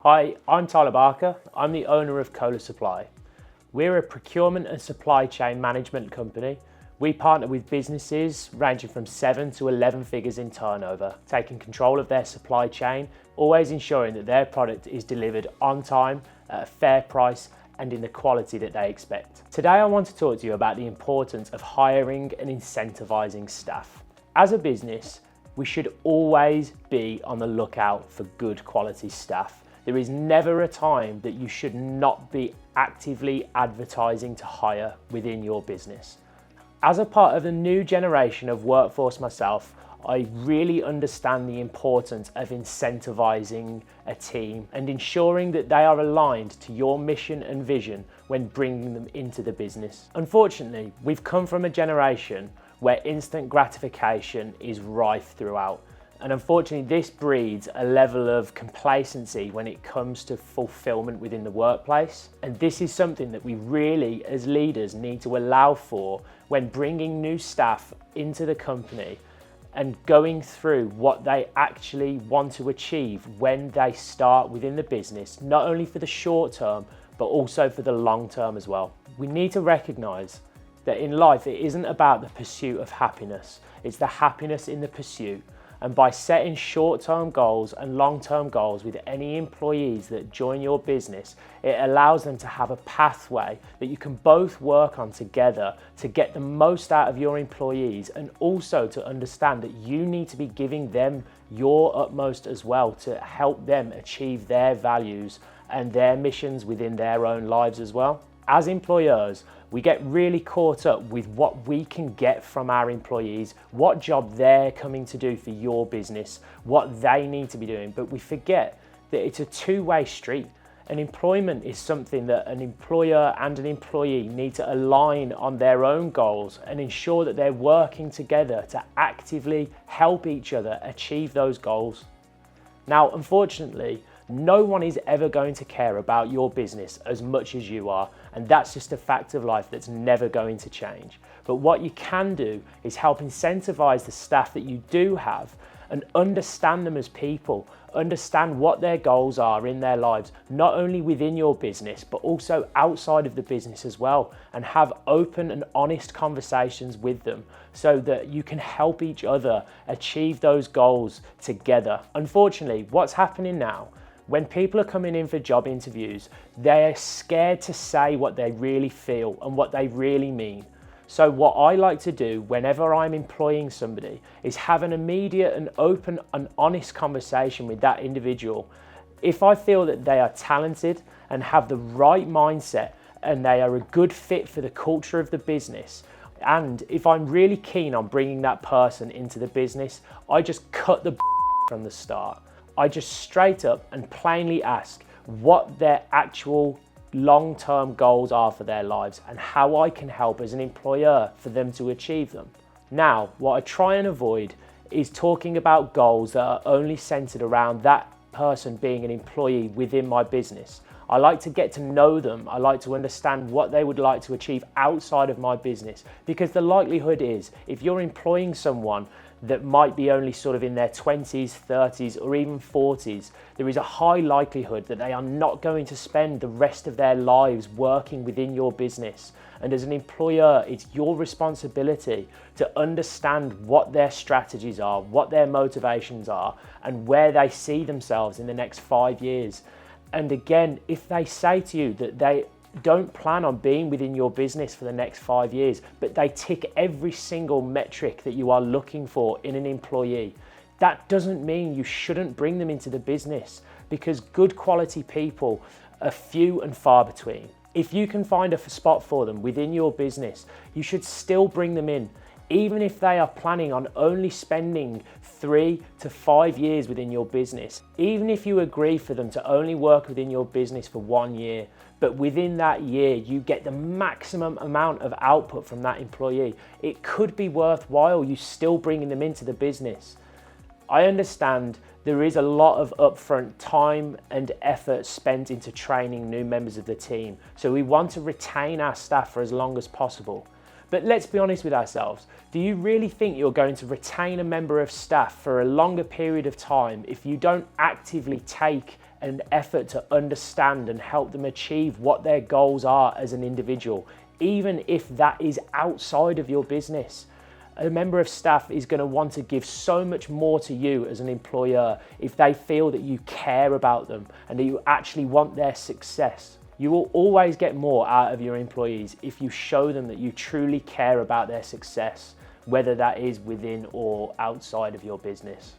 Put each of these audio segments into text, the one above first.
Hi, I'm Tyler Barker. I'm the owner of Cola Supply. We're a procurement and supply chain management company. We partner with businesses ranging from 7 to 11 figures in turnover, taking control of their supply chain, always ensuring that their product is delivered on time, at a fair price, and in the quality that they expect. Today I want to talk to you about the importance of hiring and incentivizing staff. As a business, we should always be on the lookout for good quality staff. There is never a time that you should not be actively advertising to hire within your business. As a part of the new generation of workforce myself, I really understand the importance of incentivizing a team and ensuring that they are aligned to your mission and vision when bringing them into the business. Unfortunately, we've come from a generation where instant gratification is rife throughout. And unfortunately, this breeds a level of complacency when it comes to fulfillment within the workplace. And this is something that we really, as leaders, need to allow for when bringing new staff into the company and going through what they actually want to achieve when they start within the business, not only for the short term, but also for the long term as well. We need to recognize that in life, it isn't about the pursuit of happiness, it's the happiness in the pursuit. And by setting short-term goals and long-term goals with any employees that join your business, it allows them to have a pathway that you can both work on together to get the most out of your employees, and also to understand that you need to be giving them your utmost as well to help them achieve their values and their missions within their own lives as well. As employers, we get really caught up with what we can get from our employees, what job they're coming to do for your business, what they need to be doing, but we forget that it's a two-way street. And employment is something that an employer and an employee need to align on their own goals and ensure that they're working together to actively help each other achieve those goals. Now, unfortunately, no one is ever going to care about your business as much as you are, and that's just a fact of life that's never going to change. But what you can do is help incentivize the staff that you do have and understand them as people, understand what their goals are in their lives, not only within your business, but also outside of the business as well, and have open and honest conversations with them so that you can help each other achieve those goals together. Unfortunately, what's happening now, when people are coming in for job interviews, they're scared to say what they really feel and what they really mean. So what I like to do whenever I'm employing somebody is have an immediate and open and honest conversation with that individual. If I feel that they are talented and have the right mindset and they are a good fit for the culture of the business, and if I'm really keen on bringing that person into the business, I just cut the from the start. I just straight up and plainly ask what their actual long-term goals are for their lives and how I can help as an employer for them to achieve them. Now, what I try and avoid is talking about goals that are only centered around that person being an employee within my business. I like to get to know them. I like to understand what they would like to achieve outside of my business, because the likelihood is if you're employing someone that might be only sort of in their 20s, 30s, or even 40s, there is a high likelihood that they are not going to spend the rest of their lives working within your business. And as an employer, it's your responsibility to understand what their strategies are, what their motivations are, and where they see themselves in the next 5 years. And again, if they say to you that they don't plan on being within your business for the next 5 years, but they tick every single metric that you are looking for in an employee, that doesn't mean you shouldn't bring them into the business, because good quality people are few and far between. If you can find a spot for them within your business, you should still bring them in, even if they are planning on only spending 3 to 5 years within your business. Even if you agree for them to only work within your business for 1 year, but within that year you get the maximum amount of output from that employee, it could be worthwhile you still bringing them into the business. I understand there is a lot of upfront time and effort spent into training new members of the team, so we want to retain our staff for as long as possible. But let's be honest with ourselves. Do you really think you're going to retain a member of staff for a longer period of time if you don't actively take an effort to understand and help them achieve what their goals are as an individual, even if that is outside of your business. A member of staff is going to want to give so much more to you as an employer if they feel that you care about them and that you actually want their success. You will always get more out of your employees if you show them that you truly care about their success, whether that is within or outside of your business.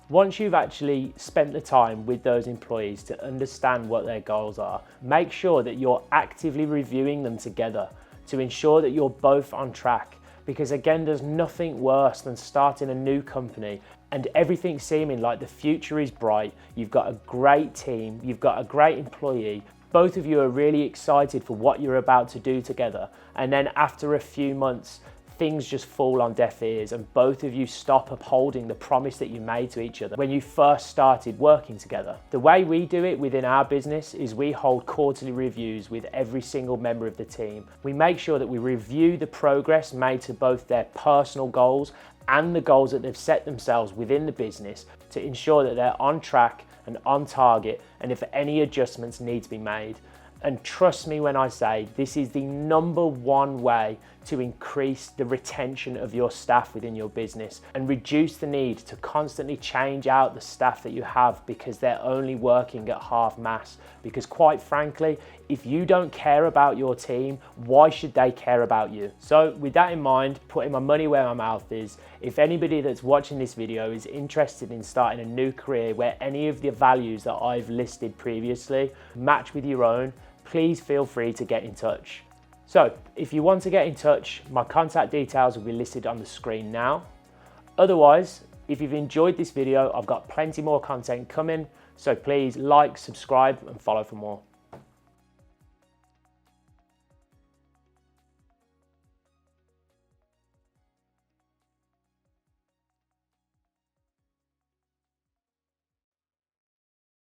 Once you've actually spent the time with those employees to understand what their goals are, make sure that you're actively reviewing them together to ensure that you're both on track. Because again, there's nothing worse than starting a new company and everything seeming like the future is bright. You've got a great team, you've got a great employee. Both of you are really excited for what you're about to do together. And then after a few months, things just fall on deaf ears and both of you stop upholding the promise that you made to each other when you first started working together. The way we do it within our business is we hold quarterly reviews with every single member of the team. We make sure that we review the progress made to both their personal goals and the goals that they've set themselves within the business to ensure that they're on track and on target, and if any adjustments need to be made. And trust me when I say this is the number one way to increase the retention of your staff within your business and reduce the need to constantly change out the staff that you have because they're only working at half mast. Because quite frankly, if you don't care about your team, why should they care about you? So with that in mind, putting my money where my mouth is, if anybody that's watching this video is interested in starting a new career where any of the values that I've listed previously match with your own, please feel free to get in touch. So if you want to get in touch, my contact details will be listed on the screen now. Otherwise, if you've enjoyed this video, I've got plenty more content coming, so please like, subscribe and follow for more.